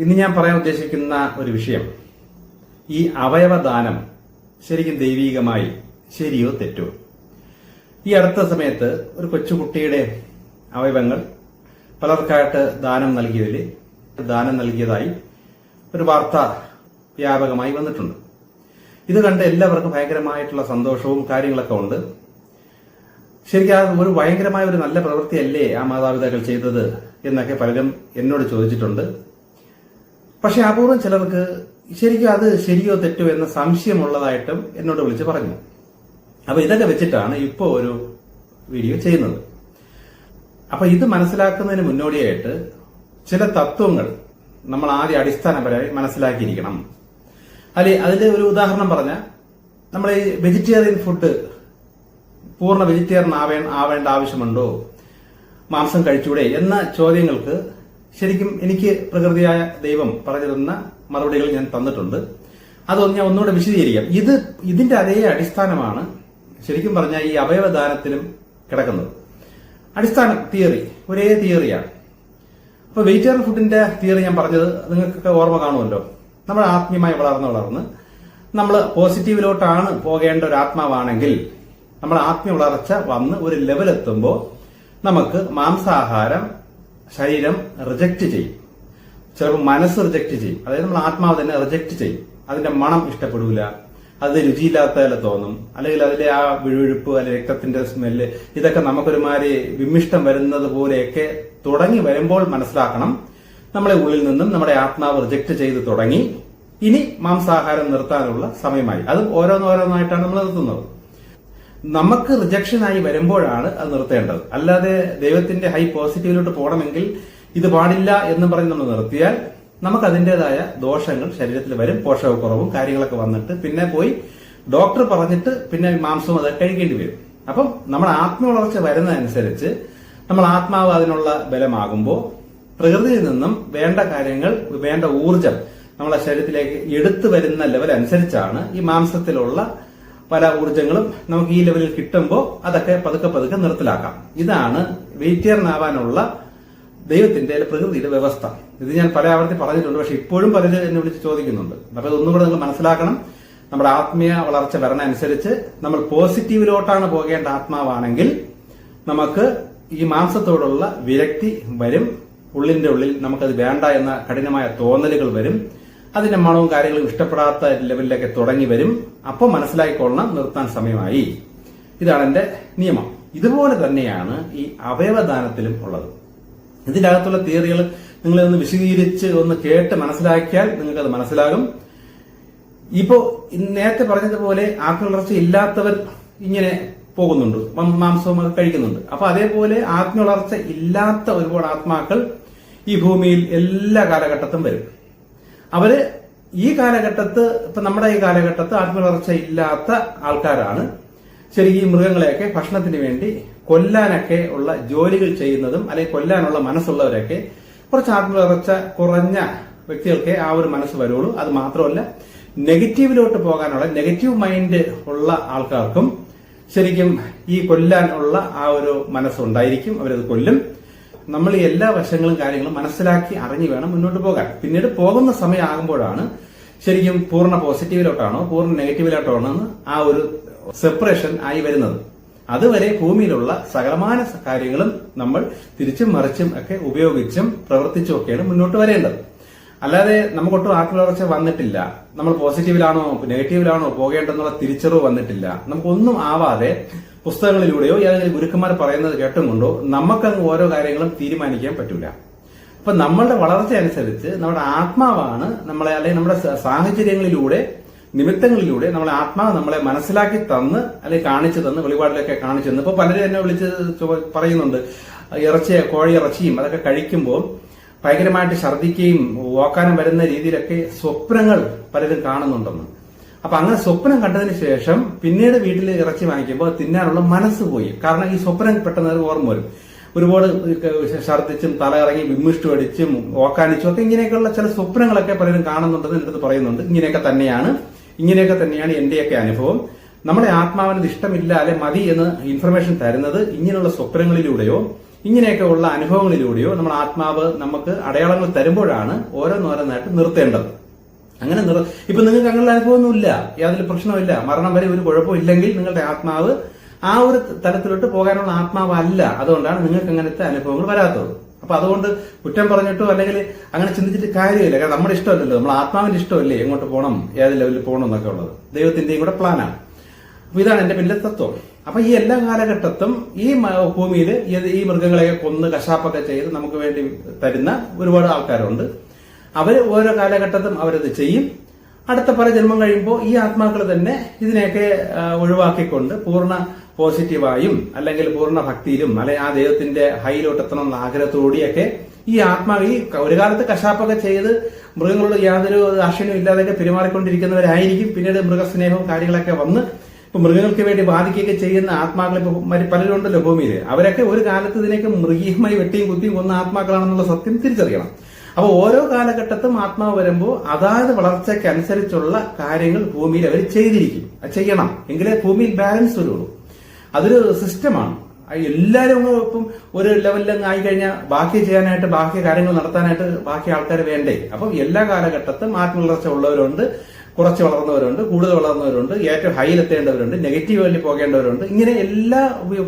ഇന്ന് ഞാൻ പറയാൻ ഉദ്ദേശിക്കുന്ന ഒരു വിഷയം, ഈ അവയവദാനം ശരിക്കും ദൈവീകമായി ശരിയോ തെറ്റോ? ഈ അടുത്ത സമയത്ത് ഒരു കൊച്ചുകുട്ടിയുടെ അവയവങ്ങൾ പലർക്കായിട്ട് ദാനം നൽകിയതായി ഒരു വാർത്ത വ്യാപകമായി വന്നിട്ടുണ്ട്. ഇത് കണ്ട് എല്ലാവർക്കും ഭയങ്കരമായിട്ടുള്ള സന്തോഷവും കാര്യങ്ങളൊക്കെ ഉണ്ട്. ശരിക്കും ഒരു ഭയങ്കരമായ ഒരു നല്ല പ്രവൃത്തിയല്ലേ ആ മാതാപിതാക്കൾ ചെയ്തത് എന്നൊക്കെ പലരും എന്നോട് ചോദിച്ചിട്ടുണ്ട്. പക്ഷെ അപൂർവം ചിലർക്ക് ശരിക്കും അത് ശരിയോ തെറ്റോ എന്ന സംശയമുള്ളതായിട്ടും എന്നോട് വിളിച്ച് പറഞ്ഞു. അപ്പൊ ഇതൊക്കെ വെച്ചിട്ടാണ് ഇപ്പോ ഒരു വീഡിയോ ചെയ്യുന്നത്. അപ്പൊ ഇത് മനസ്സിലാക്കുന്നതിന് മുന്നോടിയായിട്ട് ചില തത്വങ്ങൾ നമ്മൾ ആദ്യം അടിസ്ഥാനപരമായി മനസ്സിലാക്കിയിരിക്കണം. അതിന്റെ ഒരു ഉദാഹരണം പറഞ്ഞാൽ, നമ്മൾ ഈ വെജിറ്റേറിയൻ ഫുഡ് പൂർണ്ണ വെജിറ്റേറിയൻ ആവേണ്ട ആവശ്യമുണ്ടോ, മാംസം കഴിച്ചൂടെ എന്ന ചോദ്യങ്ങൾക്ക് ശരിക്കും എനിക്ക് പ്രകൃതിയായ ദൈവം പറഞ്ഞു തന്ന മറുപടികൾ ഞാൻ തന്നിട്ടുണ്ട്. അതൊന്ന് ഞാൻ ഒന്നുകൂടെ വിശദീകരിക്കാം. ഇതിന്റെ അതേ അടിസ്ഥാനമാണ് ശരിക്കും പറഞ്ഞാൽ ഈ അവയവദാനത്തിലും കിടക്കുന്നത്. അടിസ്ഥാന തിയറി ഒരേ തിയറിയാണ്. അപ്പൊ വെജിറ്റേറിയൻ ഫുഡിന്റെ തിയറി ഞാൻ പറഞ്ഞത് നിങ്ങൾക്കൊക്കെ ഓർമ്മ കാണുമല്ലോ. നമ്മൾ ആത്മീയമായി വളർന്ന് നമ്മൾ പോസിറ്റീവിലോട്ടാണ് പോകേണ്ട ഒരു ആത്മാവാണെങ്കിൽ, നമ്മൾ ആത്മീയ വളർച്ച വന്ന് ഒരു ലെവലെത്തുമ്പോൾ നമുക്ക് മാംസാഹാരം ശരീരം റിജക്റ്റ് ചെയ്യും, ചിലപ്പോൾ മനസ്സ് റിജക്റ്റ് ചെയ്യും. അതായത് നമ്മൾ ആത്മാവ് തന്നെ റിജക്റ്റ് ചെയ്യും. അതിന്റെ മണം ഇഷ്ടപ്പെടൂല, അത് രുചിയില്ലാത്ത പോലെ തോന്നും, അല്ലെങ്കിൽ അതിലെ ആ വിഴുവിഴുപ്പ് അല്ലെങ്കിൽ രക്തത്തിന്റെ സ്മെല്ല് ഇതൊക്കെ നമുക്കൊരുമാതിരി വിമിഷ്ടം വരുന്നത് പോലെയൊക്കെ തുടങ്ങി വരുമ്പോൾ മനസ്സിലാക്കണം, നമ്മളെ ഉള്ളിൽ നിന്നും നമ്മുടെ ആത്മാവ് റിജക്റ്റ് ചെയ്ത് തുടങ്ങി, ഇനി മാംസാഹാരം നിർത്താനുള്ള സമയമായി. അത് ഓരോന്നോരോന്നായിട്ടാണ് നമ്മൾ നിർത്തുന്നത്. നമുക്ക് റിജക്ഷനായി വരുമ്പോഴാണ് അത് നിർത്തേണ്ടത്. അല്ലാതെ ദൈവത്തിന്റെ ഹൈ പോസിറ്റീവിലോട്ട് പോകണമെങ്കിൽ ഇത് പാടില്ല എന്ന് പറഞ്ഞ് നമ്മൾ നിർത്തിയാൽ നമുക്ക് അതിന്റേതായ ദോഷങ്ങൾ ശരീരത്തിൽ വരും. പോഷകക്കുറവും കാര്യങ്ങളൊക്കെ വന്നിട്ട് പിന്നെ പോയി ഡോക്ടർ പറഞ്ഞിട്ട് പിന്നെ മാംസവും അത് കഴിക്കേണ്ടി വരും. അപ്പം നമ്മൾ ആത്മവളർച്ച വരുന്നതനുസരിച്ച് നമ്മൾ ആത്മാവ് അതിനുള്ള ബലമാകുമ്പോൾ പ്രകൃതിയിൽ നിന്നും വേണ്ട കാര്യങ്ങൾ, വേണ്ട ഊർജം നമ്മളെ ശരീരത്തിലേക്ക് എടുത്തു വരുന്ന ലെവൽ അനുസരിച്ചാണ് ഈ മാംസത്തിലുള്ള പല ഊർജങ്ങളും നമുക്ക് ഈ ലെവലിൽ കിട്ടുമ്പോൾ അതൊക്കെ പതുക്കെ നിർത്തലാക്കാം. ഇതാണ് വെജിറ്റേറിയൻ ആവാനുള്ള ദൈവത്തിന്റെ പ്രകൃതിയുടെ വ്യവസ്ഥ. ഇത് ഞാൻ പല ആവർത്തി പറഞ്ഞിട്ടുണ്ട്. പക്ഷെ ഇപ്പോഴും പലരും എന്നെ വിളിച്ച് ചോദിക്കുന്നുണ്ട്. അപ്പൊ ഇതൊന്നും കൂടെ നിങ്ങൾ മനസ്സിലാക്കണം. നമ്മുടെ ആത്മീയ വളർച്ച വരണനുസരിച്ച് നമ്മൾ പോസിറ്റീവിലോട്ടാണ് പോകേണ്ട ആത്മാവാണെങ്കിൽ നമുക്ക് ഈ മാംസത്തോടുള്ള വിരക്തി വരും. ഉള്ളിന്റെ ഉള്ളിൽ നമുക്കത് വേണ്ട എന്ന കഠിനമായ തോന്നലുകൾ വരും. അതിന്റെ മണവും കാര്യങ്ങളും ഇഷ്ടപ്പെടാത്ത ലെവലിലേക്ക് തുടങ്ങി വരും. അപ്പോൾ മനസ്സിലാക്കിക്കൊള്ളണം, നിർത്താൻ സമയമായി. ഇതാണ് എന്റെ നിയമം. ഇതുപോലെ തന്നെയാണ് ഈ അവയവദാനത്തിലും ഉള്ളത്. ഇതിന്റെ അകത്തുള്ള തിയറികൾ നിങ്ങളെ ഒന്ന് വിശദീകരിച്ച് ഒന്ന് കേട്ട് മനസ്സിലാക്കിയാൽ നിങ്ങൾക്കത് മനസ്സിലാകും. ഇപ്പോ നേരത്തെ പറഞ്ഞതുപോലെ ആത്മവളർച്ച ഇല്ലാത്തവർ ഇങ്ങനെ പോകുന്നുണ്ട്, മാംസവും കഴിക്കുന്നുണ്ട്. അപ്പൊ അതേപോലെ ആത്മവളർച്ച ഇല്ലാത്ത ഒരുപാട് ആത്മാക്കൾ ഈ ഭൂമിയിൽ എല്ലാ കാലഘട്ടത്തും വരും. അവര് ഈ കാലഘട്ടത്ത്, ഇപ്പൊ നമ്മുടെ ഈ കാലഘട്ടത്ത് ആത്മവളർച്ച ഇല്ലാത്ത ആൾക്കാരാണ് ശരിക്കും ഈ മൃഗങ്ങളെയൊക്കെ ഭക്ഷണത്തിന് വേണ്ടി കൊല്ലാനൊക്കെ ഉള്ള ജോലികൾ ചെയ്യുന്നതും, അല്ലെങ്കിൽ കൊല്ലാനുള്ള മനസ്സുള്ളവരൊക്കെ കുറച്ച് ആത്മവളർച്ച കുറഞ്ഞ വ്യക്തികൾക്ക് ആ ഒരു മനസ്സ് വരുള്ളൂ. അത് മാത്രമല്ല, നെഗറ്റീവിലോട്ട് പോകാനുള്ള നെഗറ്റീവ് മൈൻഡ് ഉള്ള ആൾക്കാർക്കും ശരിക്കും ഈ കൊല്ലാൻ ഉള്ള ആ ഒരു മനസ്സുണ്ടായിരിക്കും. അവരത് കൊല്ലും. നമ്മൾ ഈ എല്ലാ വശങ്ങളും കാര്യങ്ങളും മനസ്സിലാക്കി അറിഞ്ഞു വേണം മുന്നോട്ട് പോകാൻ. പിന്നീട് പോകുന്ന സമയമാകുമ്പോഴാണ് ശരിക്കും പൂർണ്ണ പോസിറ്റീവിലോട്ടാണോ പൂർണ്ണ നെഗറ്റീവിലോട്ടാണോ എന്ന് ആ ഒരു സെപ്പറേഷൻ ആയി വരുന്നത്. അതുവരെ ഭൂമിയിലുള്ള സകലമാന കാര്യങ്ങളും നമ്മൾ തിരിച്ചും മറിച്ചും ഒക്കെ ഉപയോഗിച്ചും പ്രവർത്തിച്ചും ഒക്കെയാണ് മുന്നോട്ട് വരേണ്ടത്. അല്ലാതെ നമുക്കൊട്ടും ആത്മവളർച്ച വന്നിട്ടില്ല, നമ്മൾ പോസിറ്റീവിലാണോ നെഗറ്റീവിലാണോ പോകേണ്ടെന്നുള്ള തിരിച്ചറിവ് വന്നിട്ടില്ല, നമുക്കൊന്നും ആവാതെ പുസ്തകങ്ങളിലൂടെയോ ഏതെങ്കിലും ഗുരുക്കന്മാർ പറയുന്നത് കേട്ടും കൊണ്ടോ നമുക്കങ്ങ് ഓരോ കാര്യങ്ങളും തീരുമാനിക്കാൻ പറ്റൂല. അപ്പൊ നമ്മളുടെ വളർച്ച അനുസരിച്ച് നമ്മുടെ ആത്മാവാണ് നമ്മളെ, അല്ലെങ്കിൽ നമ്മുടെ സാഹചര്യങ്ങളിലൂടെ നിമിത്തങ്ങളിലൂടെ നമ്മളെ ആത്മാവ് നമ്മളെ മനസ്സിലാക്കി തന്ന് അല്ലെങ്കിൽ കാണിച്ചു തന്ന് വെളിപാടിലൊക്കെ കാണിച്ചു തന്നു. ഇപ്പൊ പലരും എന്നെ വിളിച്ച് പറയുന്നുണ്ട്, കോഴി ഇറച്ചിയും അതൊക്കെ കഴിക്കുമ്പോൾ ഭയങ്കരമായിട്ട് ഛർദ്ദിക്കുകയും ഓക്കാനം വരുന്ന രീതിയിലൊക്കെ സ്വപ്നങ്ങൾ പലരും കാണുന്നുണ്ടെന്ന്. അപ്പൊ അങ്ങനെ സ്വപ്നം കണ്ടതിന് ശേഷം പിന്നീട് വീട്ടിൽ ഇറച്ചി വാങ്ങിക്കുമ്പോൾ തിന്നാനുള്ള മനസ്സ് പോയി. കാരണം ഈ സ്വപ്നം പെട്ടെന്ന് ഓർമ്മ വരും. ഒരുപാട് ഛർദ്ദിച്ചും തലയിറങ്ങി വിമ്മിഷ്ടം അടിച്ചും ഓക്കാനിച്ചും ഒക്കെ ഇങ്ങനെയൊക്കെയുള്ള ചില സ്വപ്നങ്ങളൊക്കെ പലരും കാണുന്നുണ്ടെന്ന് എൻ്റെ അടുത്ത് പറയുന്നുണ്ട്. ഇങ്ങനെയൊക്കെ തന്നെയാണ് എന്റെയൊക്കെ അനുഭവം. നമ്മുടെ ആത്മാവിന് ഇഷ്ടമില്ല അല്ലെ മതി എന്ന് ഇൻഫർമേഷൻ തരുന്നത് ഇങ്ങനെയുള്ള സ്വപ്നങ്ങളിലൂടെയോ ഇങ്ങനെയൊക്കെ ഉള്ള അനുഭവങ്ങളിലൂടെയോ നമ്മൾ ആത്മാവ് നമുക്ക് അടയാളങ്ങൾ തരുമ്പോഴാണ് ഓരോന്നോരോന്നായിട്ട് നിർത്തേണ്ടത്. അങ്ങനെ ഇപ്പൊ നിങ്ങൾക്ക് അങ്ങനെയുള്ള അനുഭവമൊന്നുമില്ല, യാതൊരു പ്രശ്നമില്ല, മരണം വരെ ഒരു കുഴപ്പമില്ലെങ്കിൽ നിങ്ങളുടെ ആത്മാവ് ആ ഒരു തലത്തിലോട്ട് പോകാനുള്ള ആത്മാവല്ല. അതുകൊണ്ടാണ് നിങ്ങൾക്ക് അങ്ങനത്തെ അനുഭവങ്ങൾ വരാത്തത്. അപ്പൊ അതുകൊണ്ട് കുറ്റം പറഞ്ഞിട്ടോ അല്ലെങ്കിൽ അങ്ങനെ ചിന്തിച്ചിട്ട് കാര്യമില്ല. കാരണം നമ്മുടെ ഇഷ്ടമല്ലല്ലോ, നമ്മൾ ആത്മാവിന്റെ ഇഷ്ടമല്ലേ എങ്ങോട്ട് പോകണം, ഏത് ലെവലിൽ പോകണം എന്നൊക്കെ ഉള്ളത് ദൈവത്തിന്റെയും കൂടെ പ്ലാനാണ്. അപ്പൊ ഇതാണ് എന്റെ പിന്നിലെ തത്വം. അപ്പൊ ഈ എല്ലാ കാലഘട്ടത്തും ഈ ഭൂമിയിൽ ഈ മൃഗങ്ങളെയൊക്കെ കൊന്ന് കശാപ്പൊക്കെ ചെയ്ത് നമുക്ക് വേണ്ടി തരുന്ന ഒരുപാട് ആൾക്കാരുണ്ട്. അവര് ഓരോ കാലഘട്ടത്തും അവരത് ചെയ്യും. അടുത്ത പല ജന്മം കഴിയുമ്പോൾ ഈ ആത്മാക്കൾ തന്നെ ഇതിനെയൊക്കെ ഒഴിവാക്കിക്കൊണ്ട് പൂർണ്ണ പോസിറ്റീവായും അല്ലെങ്കിൽ പൂർണ്ണ ഭക്തിയിലും അല്ലെങ്കിൽ ആ ദൈവത്തിന്റെ ഹൈയിലോട്ടെത്തണം എന്ന ആഗ്രഹത്തോടെയൊക്കെ ഈ ആത്മാവ് ഈ ഒരു കാലത്ത് കശാപ്പൊക്കെ ചെയ്ത് മൃഗങ്ങളോട് യാതൊരു ദാക്ഷിണ്യം ഇല്ലാതെയൊക്കെ പെരുമാറിക്കൊണ്ടിരിക്കുന്നവരായിരിക്കും. പിന്നീട് മൃഗസ്നേഹവും കാര്യങ്ങളൊക്കെ വന്ന് ഇപ്പൊ മൃഗങ്ങൾക്ക് വേണ്ടി ബാധിക്കുകയൊക്കെ ചെയ്യുന്ന ആത്മാക്കൾ ഇപ്പൊ പലരും ഉണ്ടല്ലോ ഭൂമിയിൽ. അവരൊക്കെ ഒരു കാലത്ത് ഇതിനൊക്കെ മൃഗീയമായി വെട്ടിയും കുത്തിയും കൊന്ന ആത്മാക്കളാണെന്നുള്ള സത്യം തിരിച്ചറിയണം. അപ്പൊ ഓരോ കാലഘട്ടത്തും ആത്മാവ് വരുമ്പോൾ അതാത് വളർച്ചയ്ക്കനുസരിച്ചുള്ള കാര്യങ്ങൾ ഭൂമിയിൽ അവർ ചെയ്യണം. എങ്കിലേ ഭൂമിയിൽ ബാലൻസ് വരുള്ളൂ. അതൊരു സിസ്റ്റമാണ്. എല്ലാവരും ഇപ്പം ഒരു ലെവലിൽ ആയി കഴിഞ്ഞാൽ ബാക്കി ചെയ്യാനായിട്ട്, ബാക്കി കാര്യങ്ങൾ നടത്താനായിട്ട് ബാക്കി ആൾക്കാർ വേണ്ടേ? അപ്പം എല്ലാ കാലഘട്ടത്തും ആത്മവളർച്ച ഉള്ളവരുണ്ട്, കുറച്ച് വളർന്നവരുണ്ട്, കൂടുതൽ വളർന്നവരുണ്ട്, ഏറ്റവും ഹൈയിലെത്തേണ്ടവരുണ്ട്, നെഗറ്റീവ് വഴി പോകേണ്ടവരുണ്ട്. ഇങ്ങനെ എല്ലാ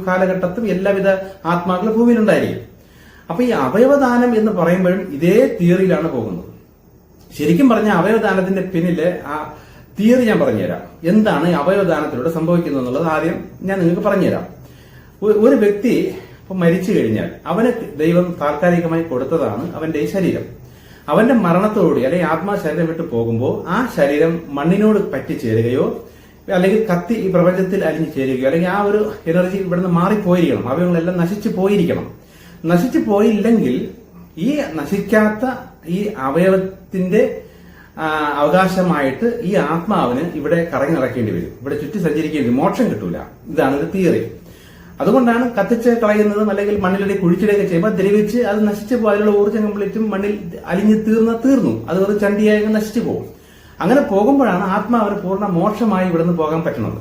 കാലഘട്ടത്തും എല്ലാവിധ ആത്മാക്കളും ഭൂമിയിലുണ്ടായിരിക്കും. അപ്പൊ ഈ അവയവദാനം എന്ന് പറയുമ്പോഴും ഇതേ തിയറിയിലാണ് പോകുന്നത്. ശരിക്കും പറഞ്ഞ അവയവദാനത്തിന്റെ പിന്നില് ആ തിയറി ഞാൻ പറഞ്ഞുതരാം. എന്താണ് ഈ അവയവദാനത്തിലൂടെ സംഭവിക്കുന്നത് എന്നുള്ളത് ആദ്യം ഞാൻ നിങ്ങൾക്ക് പറഞ്ഞുതരാം. ഒരു വ്യക്തി ഇപ്പൊ മരിച്ചു കഴിഞ്ഞാൽ അവന് ദൈവം താൽക്കാലികമായി കൊടുത്തതാണ് അവന്റെ ഈ ശരീരം. അവന്റെ മരണത്തോടുകൂടി അല്ലെങ്കിൽ ആത്മാ ശരീരം വിട്ട് പോകുമ്പോൾ ആ ശരീരം മണ്ണിനോട് പറ്റിച്ചേരുകയോ അല്ലെങ്കിൽ കത്തി ഈ പ്രപഞ്ചത്തിൽ അലിഞ്ഞു ചേരുകയോ അല്ലെങ്കിൽ ആ ഒരു എനർജി ഇവിടുന്ന് മാറിപ്പോയിരിക്കണം. അവയവങ്ങളെല്ലാം നശിച്ചു പോയിരിക്കണം. നശിച്ചു പോയില്ലെങ്കിൽ ഈ നശിക്കാത്ത ഈ അവയവത്തിന്റെ അവകാശമായിട്ട് ഈ ആത്മാവിന് ഇവിടെ കറങ്ങി നടക്കേണ്ടി വരും, ഇവിടെ ചുറ്റി സഞ്ചരിക്കേണ്ടി, മോക്ഷം കിട്ടൂല. ഇതാണ് ഒരു തിയറി. അതുകൊണ്ടാണ് കത്തിച്ച് കളയുന്നതും അല്ലെങ്കിൽ മണ്ണിലൂടെ കുഴിച്ചിടുകയൊക്കെ ചെയ്യുമ്പോൾ ദ്രവിച്ച് അത് നശിച്ചു പോകും. അതിലുള്ള ഊർജ്ജം കംപ്ലീറ്റും മണ്ണിൽ അലിഞ്ഞ് തീർന്നു. അത് ഒരു ചണ്ടിയായി നശിച്ചു പോകും. അങ്ങനെ പോകുമ്പോഴാണ് ആത്മാവിന് പൂർണ്ണ മോക്ഷമായി ഇവിടുന്ന് പോകാൻ പറ്റുന്നത്.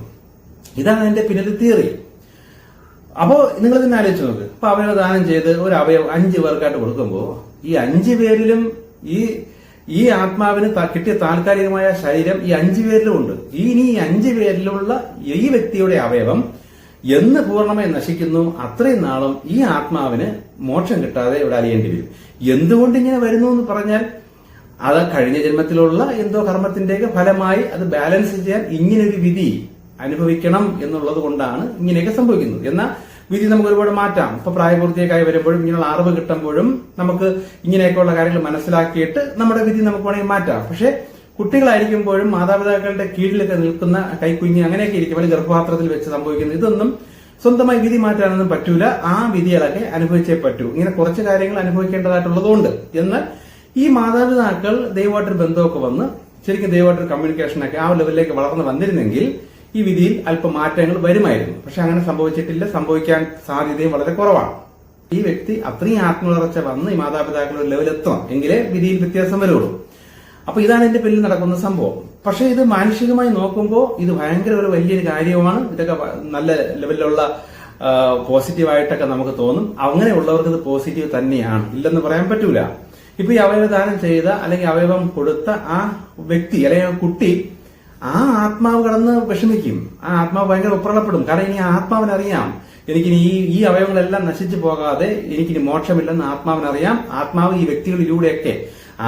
ഇതാണ് എന്റെ പിന്നിലെ തിയറി. അപ്പോ നിങ്ങൾ തന്നെ ആലോചിച്ച് നോക്ക്. ഇപ്പൊ അവയവദാനം ചെയ്ത് ഒരു അവയവം 5 പേർക്കായിട്ട് കൊടുക്കുമ്പോൾ ഈ 5 പേരിലും ഈ ആത്മാവിന് കിട്ടിയ താൽക്കാലികമായ ശരീരം ഈ 5 പേരിലും ഉണ്ട്. ഇനി ഈ 5 പേരിലുള്ള ഈ വ്യക്തിയുടെ അവയവം എന്ന് പൂർണ്ണമായി നശിക്കുന്നു അത്രയും നാളും ഈ ആത്മാവിന് മോക്ഷം കിട്ടാതെ ഇവിടെ അലിയേണ്ടി വരും. എന്തുകൊണ്ട് ഇങ്ങനെ വരുന്നു എന്ന് പറഞ്ഞാൽ അത് കഴിഞ്ഞ ജന്മത്തിലുള്ള എന്തോ കർമ്മത്തിന്റെയൊക്കെ ഫലമായി അത് ബാലൻസ് ചെയ്യാൻ ഇങ്ങനൊരു വിധി അനുഭവിക്കണം എന്നുള്ളത് കൊണ്ടാണ് ഇങ്ങനെയൊക്കെ സംഭവിക്കുന്നത്. എന്നാൽ വിധി നമുക്ക് ഒരുപാട് മാറ്റാം. ഇപ്പൊ പ്രായപൂർത്തിയൊക്കെ വരുമ്പോഴും ഇങ്ങനെയുള്ള അറിവ് കിട്ടുമ്പോഴും നമുക്ക് ഇങ്ങനെയൊക്കെയുള്ള കാര്യങ്ങൾ മനസ്സിലാക്കിയിട്ട് നമ്മുടെ വിധി നമുക്ക് വേണമെങ്കിൽ മാറ്റാം. പക്ഷെ കുട്ടികളായിരിക്കുമ്പോഴും മാതാപിതാക്കളുടെ കീഴിലൊക്കെ നിൽക്കുന്ന കൈക്കുഞ്ഞ് അങ്ങനെയൊക്കെ ഇരിക്കും, അല്ലെങ്കിൽ ഗർഭപാത്രത്തിൽ വെച്ച് സംഭവിക്കുന്നത് ഇതൊന്നും സ്വന്തമായി വിധി മാറ്റാനൊന്നും പറ്റൂല. ആ വിധികളൊക്കെ അനുഭവിച്ചേ പറ്റൂ. ഇങ്ങനെ കുറച്ച് കാര്യങ്ങൾ അനുഭവിക്കേണ്ടതായിട്ടുള്ളതുകൊണ്ട്. എന്നാൽ ഈ മാതാപിതാക്കൾ ദൈവമായിട്ടൊരു ബന്ധമൊക്കെ വന്ന് ശരിക്കും ദൈവമായിട്ടൊരു കമ്മ്യൂണിക്കേഷനൊക്കെ ആ ലെവലിലേക്ക് വളർന്നു വന്നിരുന്നെങ്കിൽ ഈ വിധിയിൽ അല്പം മാറ്റങ്ങൾ വരുമായിരുന്നു. പക്ഷെ അങ്ങനെ സംഭവിച്ചിട്ടില്ല. സംഭവിക്കാൻ സാധ്യതയും വളരെ കുറവാണ്. ഈ വ്യക്തി അത്രയും ആത്മവളർച്ച വന്ന് ഈ മാതാപിതാക്കൾ ഒരു ലെവലെത്തണം, എങ്കിലേ വിധിയിൽ വ്യത്യാസം വരുള്ളൂ. അപ്പൊ ഇതാണ് എന്റെ പിന്നിൽ നടക്കുന്ന സംഭവം. പക്ഷെ ഇത് മാനുഷികമായി നോക്കുമ്പോൾ ഇത് ഭയങ്കര ഒരു വലിയൊരു കാര്യമാണ്. ഇതൊക്കെ നല്ല ലെവലിലുള്ള പോസിറ്റീവായിട്ടൊക്കെ നമുക്ക് തോന്നും. അങ്ങനെയുള്ളവർക്ക് ഇത് പോസിറ്റീവ് തന്നെയാണ്, ഇല്ലെന്ന് പറയാൻ പറ്റൂല. ഇപ്പൊ ഈ അവയവദാനം ചെയ്ത അല്ലെങ്കിൽ അവയവം കൊടുത്ത ആ വ്യക്തി അല്ലെങ്കിൽ കുട്ടി ആ ആത്മാവ് കടന്ന് വിഷമിക്കും. ആ ആത്മാവ് ഭയങ്കര ഉപ്രളപ്പെടും. കാരണം ഇനി ആത്മാവിനറിയാം എനിക്കിനി ഈ അവയവങ്ങളെല്ലാം നശിച്ചു പോകാതെ എനിക്കിനി മോക്ഷമില്ലെന്ന് ആത്മാവിനറിയാം. ആത്മാവ് ഈ വ്യക്തികളിലൂടെയൊക്കെ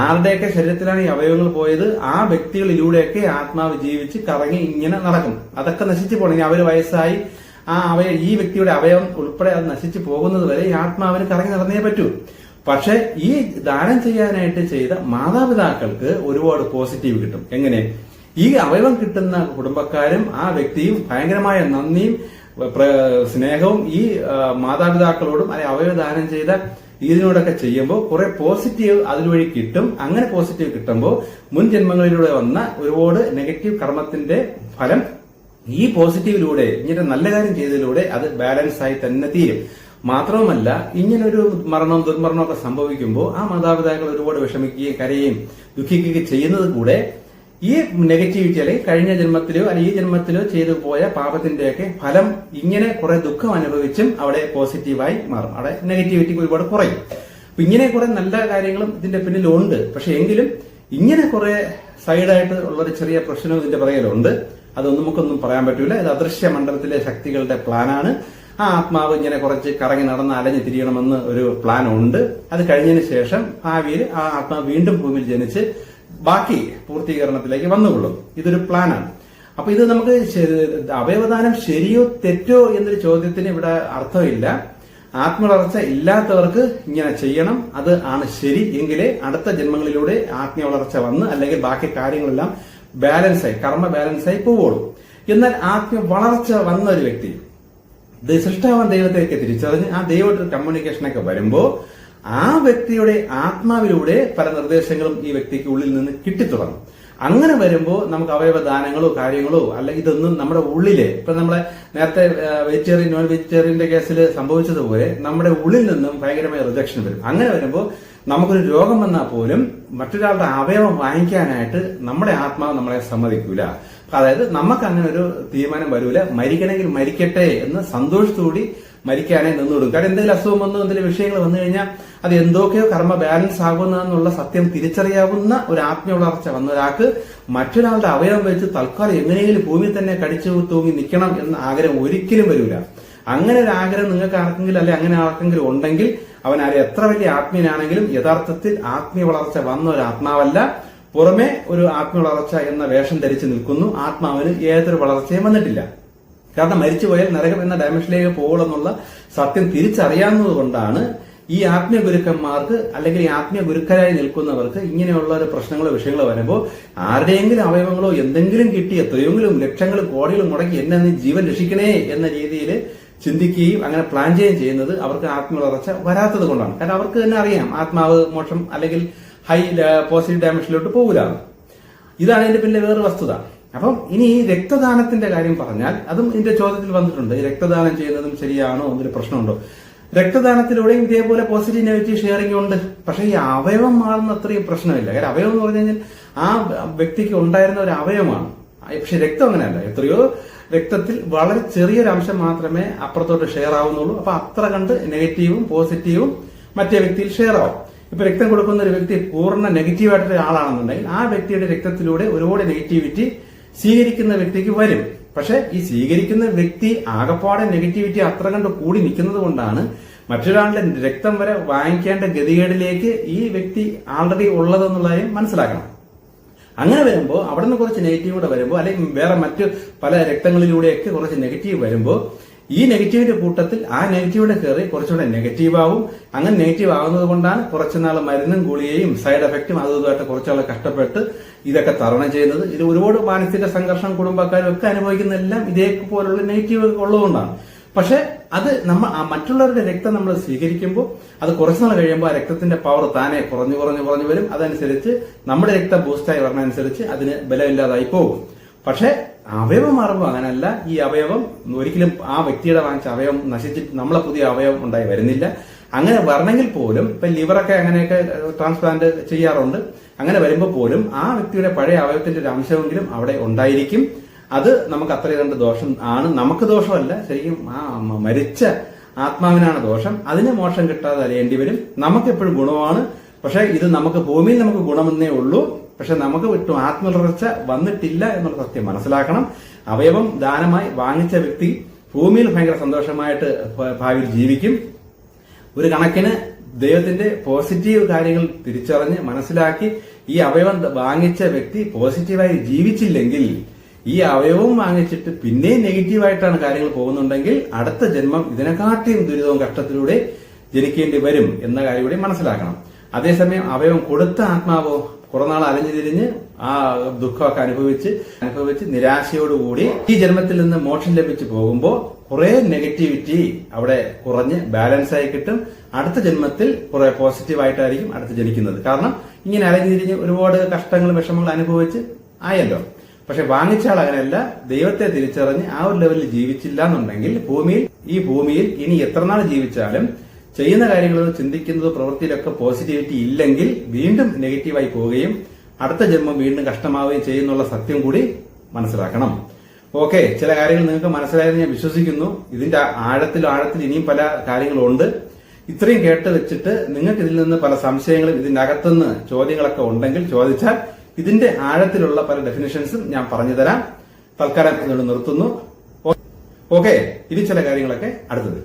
ആരുടെയൊക്കെ ശരീരത്തിലാണ് ഈ അവയവങ്ങൾ പോയത് ആ വ്യക്തികളിലൂടെയൊക്കെ ആത്മാവ് ജീവിച്ച് കറങ്ങി ഇങ്ങനെ നടക്കും. അതൊക്കെ നശിച്ചു പോകണം. ഇനി അവര് വയസ്സായി ഈ വ്യക്തിയുടെ അവയവം ഉൾപ്പെടെ അത് നശിച്ചു പോകുന്നത് വരെ ഈ ആത്മാവിന് കറങ്ങി നടന്നേ പറ്റൂ. പക്ഷെ ഈ ദാനം ചെയ്യാനായിട്ട് ചെയ്ത മാതാപിതാക്കൾക്ക് ഒരുപാട് പോസിറ്റീവ് കിട്ടും. എങ്ങനെ? ഈ അവയവം കിട്ടുന്ന കുടുംബക്കാരും ആ വ്യക്തിയും ഭയങ്കരമായ നന്ദിയും സ്നേഹവും ഈ മാതാപിതാക്കളോടും അല്ലെങ്കിൽ അവയവദാനം ചെയ്ത ഇതിനോടൊക്കെ ചെയ്യുമ്പോൾ കുറെ പോസിറ്റീവ് അതുവഴി കിട്ടും. അങ്ങനെ പോസിറ്റീവ് കിട്ടുമ്പോൾ മുൻ ജന്മങ്ങളിലൂടെ വന്ന ഒരുപാട് നെഗറ്റീവ് കർമ്മത്തിന്റെ ഫലം ഈ പോസിറ്റീവിലൂടെ ഇങ്ങനെ നല്ല കാര്യം ചെയ്തതിലൂടെ അത് ബാലൻസ് ആയി തന്നെ തീരും. മാത്രവുമല്ല, ഇങ്ങനൊരു മരണവും ദുർമരണവും ഒക്കെ സംഭവിക്കുമ്പോൾ ആ മാതാപിതാക്കൾ ഒരുപാട് വിഷമിക്കുകയും കരയുകയും ദുഃഖിക്കുകയും ചെയ്യുന്നത് കൂടെ ഈ നെഗറ്റിവിറ്റി അല്ലെങ്കിൽ കഴിഞ്ഞ ജന്മത്തിലോ അല്ലെങ്കിൽ ഈ ജന്മത്തിലോ ചെയ്തു പോയ പാപത്തിന്റെയൊക്കെ ഫലം ഇങ്ങനെ കുറെ ദുഃഖം അനുഭവിച്ചും അവിടെ പോസിറ്റീവായി മാറും. അവിടെ നെഗറ്റിവിറ്റി ഒരുപാട് കുറയും. അപ്പൊ ഇങ്ങനെ കുറെ നല്ല കാര്യങ്ങളും ഇതിന്റെ പിന്നിലുണ്ട്. പക്ഷെ എങ്കിലും ഇങ്ങനെ കുറെ സൈഡായിട്ട് ഉള്ളൊരു ചെറിയ പ്രശ്നവും ഇതിന്റെ പുറകിലുണ്ട്. അതൊന്നും നമുക്കൊന്നും പറയാൻ പറ്റൂല. ഇത് അദൃശ്യ മണ്ഡലത്തിലെ ശക്തികളുടെ പ്ലാനാണ്. ആ ആത്മാവ് ഇങ്ങനെ കുറച്ച് കറങ്ങി നടന്ന് അലഞ്ഞു തിരിയണമെന്ന് ഒരു പ്ലാൻ ഉണ്ട്. അത് കഴിഞ്ഞതിന് ശേഷം ഭാവിയിൽ ആ ആത്മാവ് വീണ്ടും ഭൂമിയിൽ ജനിച്ച് ബാക്കി പൂർത്തീകരണത്തിലേക്ക് വന്നുകൊള്ളും. ഇതൊരു പ്ലാനാണ്. അപ്പൊ ഇത് നമുക്ക് അവയവദാനം ശരിയോ തെറ്റോ എന്നൊരു ചോദ്യത്തിന് ഇവിടെ അർത്ഥമില്ല. ആത്മവളർച്ച ഇല്ലാത്തവർക്ക് ഇങ്ങനെ ചെയ്യണം, അത് ആണ് ശരി. എങ്കിലേ അടുത്ത ജന്മങ്ങളിലൂടെ ആത്മീയ വളർച്ച വന്ന് അല്ലെങ്കിൽ ബാക്കി കാര്യങ്ങളെല്ലാം ബാലൻസായി കർമ്മ ബാലൻസായി പോവുള്ളൂ. എന്നാൽ ആത്മീയ വളർച്ച വന്ന ഒരു വ്യക്തി സൃഷ്ടാവാൻ ദൈവത്തെയൊക്കെ തിരിച്ചറിഞ്ഞ് ആ ദൈവമായിട്ട് കമ്മ്യൂണിക്കേഷനൊക്കെ വരുമ്പോ ആ വ്യക്തിയുടെ ആത്മാവിലൂടെ പല നിർദ്ദേശങ്ങളും ഈ വ്യക്തിക്ക് ഉള്ളിൽ നിന്ന് കിട്ടിത്തുടങ്ങും. അങ്ങനെ വരുമ്പോൾ നമുക്ക് അവയവദാനങ്ങളോ കാര്യങ്ങളോ അല്ലെങ്കിൽ ഇതൊന്നും നമ്മുടെ ഉള്ളിലെ ഇപ്പൊ നമ്മളെ നേരത്തെ വെജിറ്റേറിയൻ നോൺ വെജിറ്റേറിയന്റെ കേസിൽ സംഭവിച്ചതുപോലെ നമ്മുടെ ഉള്ളിൽ നിന്നും ഭയങ്കരമായ റിജക്ഷൻ വരും. അങ്ങനെ വരുമ്പോൾ നമുക്കൊരു രോഗം വന്നാൽ പോലും മറ്റൊരാളുടെ അവയവം വാങ്ങിക്കാനായിട്ട് നമ്മുടെ ആത്മാവ് നമ്മളെ സമ്മതിക്കൂല. അതായത് നമുക്ക് അങ്ങനെ ഒരു തീരുമാനം വരൂല. മരിക്കണമെങ്കിൽ മരിക്കട്ടെ എന്ന് സന്തോഷത്തോടി മരിക്കാനേ നിന്നുകൊടുക്കും. കാരണം എന്തെങ്കിലും അസുഖം വന്നു എന്തെങ്കിലും വിഷയങ്ങൾ വന്നു കഴിഞ്ഞാൽ അത് എന്തൊക്കെയോ കർമ്മ ബാലൻസ് ആകുന്നതെന്നുള്ള സത്യം തിരിച്ചറിയാവുന്ന ഒരു ആത്മീയ വളർച്ച വന്ന ഒരാൾക്ക് മറ്റൊരാളുടെ അവയവം വെച്ച് തൽക്കാലം എങ്ങനെയെങ്കിലും ഭൂമിയിൽ തന്നെ കടിച്ചു തൂങ്ങി നിൽക്കണം എന്ന ആഗ്രഹം ഒരിക്കലും വരില്ല. അങ്ങനെ ഒരു ആഗ്രഹം നിങ്ങൾക്ക് ആർക്കെങ്കിലും അല്ലെ അങ്ങനെ ആർക്കെങ്കിലും ഉണ്ടെങ്കിൽ അവൻ ആരെ എത്ര വലിയ ആത്മീയനാണെങ്കിലും യഥാർത്ഥത്തിൽ ആത്മീയ വളർച്ച വന്ന ഒരു ആത്മാവല്ല, പുറമെ ഒരു ആത്മീയ വളർച്ച എന്ന വേഷം ധരിച്ചു നിൽക്കുന്നു. ആത്മാവിന് ഏതൊരു വളർച്ചയും വന്നിട്ടില്ല. കാരണം മരിച്ചുപോയാൽ നരകം എന്ന ഡയമെൻഷനിലേക്ക് പോകുമെന്നുള്ള സത്യം തിരിച്ചറിയാവുന്നത് കൊണ്ടാണ് ഈ ആത്മീയ ഗുരുക്കന്മാർക്ക് അല്ലെങ്കിൽ ഈ ആത്മീയ ഗുരുക്കരായി നിൽക്കുന്നവർക്ക് ഇങ്ങനെയുള്ള ഒരു പ്രശ്നങ്ങളോ വിഷയങ്ങളോ വരുമ്പോൾ ആരുടെയെങ്കിലും അവയവങ്ങളോ എന്തെങ്കിലും കിട്ടി എത്രയെങ്കിലും ലക്ഷങ്ങളും കോടികളും മുടക്കി എന്നെ നീ ജീവൻ രക്ഷിക്കണേ എന്ന രീതിയിൽ ചിന്തിക്കുകയും അങ്ങനെ പ്ലാൻ ചെയ്യുകയും ചെയ്യുന്നത് അവർക്ക് ആത്മീയ വളർച്ച വരാത്തത് കൊണ്ടാണ്. കാരണം അവർക്ക് തന്നെ അറിയാം ആത്മാവ് മോക്ഷം അല്ലെങ്കിൽ ഹൈ പോസിറ്റീവ് ഡയമെൻഷനിലോട്ട് പോകില്ല. ഇതാണ് ഇതിന്റെ പിന്നെ വേറൊരു വസ്തുത. അപ്പം ഇനി ഈ രക്തദാനത്തിന്റെ കാര്യം പറഞ്ഞാൽ അതും ഇതിന്റെ ചോദ്യത്തിൽ വന്നിട്ടുണ്ട്. ഈ രക്തദാനം ചെയ്യുന്നതും ശരിയാണോ എന്നൊരു പ്രശ്നമുണ്ടോ? രക്തദാനത്തിലൂടെയും ഇതേപോലെ പോസിറ്റീവ് നെഗറ്റീവ് ഷെയറിംഗ് ഉണ്ട്. പക്ഷെ ഈ അവയവം മാറുന്ന അത്രയും പ്രശ്നമില്ല. കാരണം അവയവം എന്ന് പറഞ്ഞു കഴിഞ്ഞാൽ ആ വ്യക്തിക്ക് ഉണ്ടായിരുന്ന ഒരു അവയവമാണ്. പക്ഷെ രക്തം അങ്ങനെയല്ല. എത്രയോ രക്തത്തിൽ വളരെ ചെറിയൊരു അംശം മാത്രമേ അപ്പുറത്തോട്ട് ഷെയർ ആവുന്നുള്ളൂ. അപ്പൊ അത്ര കണ്ട് നെഗറ്റീവും പോസിറ്റീവും മറ്റേ വ്യക്തിയിൽ ഷെയർ ആവും. ഇപ്പൊ രക്തം കൊടുക്കുന്ന ഒരു വ്യക്തി പൂർണ്ണ നെഗറ്റീവായിട്ടുള്ള ആളാണെന്നുണ്ടെങ്കിൽ ആ വ്യക്തിയുടെ രക്തത്തിലൂടെ ഒരുപാട് നെഗറ്റിവിറ്റി സ്വീകരിക്കുന്ന വ്യക്തിക്ക് വരും. പക്ഷെ ഈ സ്വീകരിക്കുന്ന വ്യക്തി ആകപ്പാടെ നെഗറ്റിവിറ്റി അത്ര കണ്ട് കൂടി നിൽക്കുന്നത് കൊണ്ടാണ് മറ്റൊരാളുടെ രക്തം വരെ വാങ്ങിക്കേണ്ട ഗതികേടിലേക്ക് ഈ വ്യക്തി ആൾറെഡി ഉള്ളതെന്നുള്ളതായും മനസ്സിലാക്കണം. അങ്ങനെ വരുമ്പോൾ അവിടെ നിന്ന് കുറച്ച് നെഗറ്റീവ് കൂടെ വരുമ്പോൾ അല്ലെങ്കിൽ വേറെ മറ്റു പല രക്തങ്ങളിലൂടെയൊക്കെ കുറച്ച് നെഗറ്റീവ് വരുമ്പോൾ ഈ നെഗറ്റീവിന്റെ കൂട്ടത്തിൽ ആ നെഗറ്റീവിന്റെ കയറി കുറച്ചുകൂടെ നെഗറ്റീവ് ആവും. അങ്ങനെ നെഗറ്റീവ് ആവുന്നത് കൊണ്ടാണ് കുറച്ചുനാൾ മരുന്നും ഗുളികയും സൈഡ് എഫക്റ്റും അതുമായിട്ട് കുറച്ചാൾ കഷ്ടപ്പെട്ട് ഇതൊക്കെ തരണം ചെയ്യുന്നത്. ഇത് ഒരുപാട് മാനസിക സംഘർഷം കുടുംബക്കാരും ഒക്കെ അനുഭവിക്കുന്നതെല്ലാം ഇതേപോലുള്ള നെഗറ്റീവ് ഉള്ളതുകൊണ്ടാണ്. പക്ഷെ അത് മറ്റുള്ളവരുടെ രക്തം നമ്മൾ സ്വീകരിക്കുമ്പോൾ അത് കുറച്ചുനാൾ കഴിയുമ്പോൾ ആ രക്തത്തിന്റെ പവർ താനെ കുറഞ്ഞു കുറഞ്ഞു കുറഞ്ഞു വരും. അതനുസരിച്ച് നമ്മുടെ രക്തം ബൂസ്റ്റായി വരുന്നതനുസരിച്ച് അതിന് ബലമില്ലാതായി പോകും. പക്ഷെ അവയവം മാറുമ്പോൾ അങ്ങനല്ല. ഈ അവയവം ഒരിക്കലും ആ വ്യക്തിയുടെ വാങ്ങിച്ച അവയവം നശിച്ചിട്ട് നമ്മളെ പുതിയ അവയവം ഉണ്ടായി വരുന്നില്ല. അങ്ങനെ വരണമെങ്കിൽ പോലും ഇപ്പൊ ലിവറൊക്കെ അങ്ങനെയൊക്കെ ട്രാൻസ്പ്ലാന്റ് ചെയ്യാറുണ്ട്. അങ്ങനെ വരുമ്പോൾ പോലും ആ വ്യക്തിയുടെ പഴയ അവയവത്തിന്റെ ഒരു അംശമെങ്കിലും അവിടെ ഉണ്ടായിരിക്കും. അത് നമുക്ക് അത്ര കണ്ട് ദോഷം ആണ്. നമുക്ക് ദോഷമല്ല, ശരിക്കും ആ മരിച്ച ആത്മാവിനാണ് ദോഷം. അതിന് മോക്ഷം കിട്ടാതെ അലയേണ്ടി വരും. നമുക്ക് എപ്പോഴും ഗുണമാണ്. പക്ഷെ ഇത് നമുക്ക് ഭൂമിയിൽ നമുക്ക് ഗുണമെന്നേ ഉള്ളൂ. പക്ഷെ നമുക്ക് വിട്ടു ആത്മവളർച്ച വന്നിട്ടില്ല എന്നുള്ള സത്യം മനസ്സിലാക്കണം. അവയവം ദാനമായി വാങ്ങിച്ച വ്യക്തി ഭൂമിയിൽ ഭയങ്കര സന്തോഷമായിട്ട് ഭാവിയിൽ ജീവിക്കും. ഒരു കണക്കിന് ദൈവത്തിന്റെ പോസിറ്റീവ് കാര്യങ്ങൾ തിരിച്ചറിഞ്ഞ് മനസ്സിലാക്കി ഈ അവയവം വാങ്ങിച്ച വ്യക്തി പോസിറ്റീവായി ജീവിച്ചില്ലെങ്കിൽ ഈ അവയവം വാങ്ങിച്ചിട്ട് പിന്നെ നെഗറ്റീവായിട്ടാണ് കാര്യങ്ങൾ പോകുന്നുണ്ടെങ്കിൽ അടുത്ത ജന്മം ഇതിനെക്കാട്ടിയും ദുരിതവും കഷ്ടത്തിലൂടെ ജനിക്കേണ്ടി വരും എന്ന കാര്യം കൂടി മനസ്സിലാക്കണം. അതേസമയം അവയവം കൊടുത്ത ആത്മാവോ കുറെ നാൾ അലഞ്ഞു തിരിഞ്ഞ് ആ ദുഃഖമൊക്കെ അനുഭവിച്ച് നിരാശയോടുകൂടി ഈ ജന്മത്തിൽ നിന്ന് മോക്ഷം ലഭിച്ചു പോകുമ്പോൾ കുറെ നെഗറ്റിവിറ്റി അവിടെ കുറഞ്ഞ് ബാലൻസ് ആയി കിട്ടും. അടുത്ത ജന്മത്തിൽ കുറെ പോസിറ്റീവായിട്ടായിരിക്കും അടുത്ത് ജനിക്കുന്നത്. കാരണം ഇങ്ങനെ അലഞ്ഞു തിരിഞ്ഞ് ഒരുപാട് കഷ്ടങ്ങളും വിഷമങ്ങളും അനുഭവിച്ച് ആയല്ലോ. പക്ഷെ വാങ്ങിച്ച ആൾ അങ്ങനെയല്ല. ദൈവത്തെ തിരിച്ചറിഞ്ഞ് ആ ഒരു ലെവലിൽ ജീവിച്ചില്ല എന്നുണ്ടെങ്കിൽ ഈ ഭൂമിയിൽ ഇനി എത്ര നാൾ ജീവിച്ചാലും ചെയ്യുന്ന കാര്യങ്ങളോ ചിന്തിക്കുന്നതോ പ്രവൃത്തിയിലൊക്കെ പോസിറ്റിവിറ്റി ഇല്ലെങ്കിൽ വീണ്ടും നെഗറ്റീവായി പോവുകയും അടുത്ത ജന്മം വീണ്ടും കഷ്ടമാവുകയും ചെയ്യുന്നുള്ള സത്യം കൂടി മനസ്സിലാക്കണം. ഓക്കെ, ചില കാര്യങ്ങൾ നിങ്ങൾക്ക് മനസ്സിലായെന്ന് ഞാൻ വിശ്വസിക്കുന്നു. ഇതിന്റെ ആഴത്തിൽ ഇനിയും പല കാര്യങ്ങളുണ്ട്. ഇത്രയും കേട്ട് വെച്ചിട്ട് നിങ്ങൾക്ക് ഇതിൽ നിന്ന് പല സംശയങ്ങളും ഇതിന്റെ അകത്തുനിന്ന് ചോദ്യങ്ങളൊക്കെ ഉണ്ടെങ്കിൽ ചോദിച്ചാൽ ഇതിന്റെ ആഴത്തിലുള്ള പല ഡെഫിനിഷൻസും ഞാൻ പറഞ്ഞു തരാം. തൽക്കാലം ഇതുകൊണ്ട് നിർത്തുന്നു. ഓക്കെ, ഇനി ചില കാര്യങ്ങളൊക്കെ അടുത്തത്.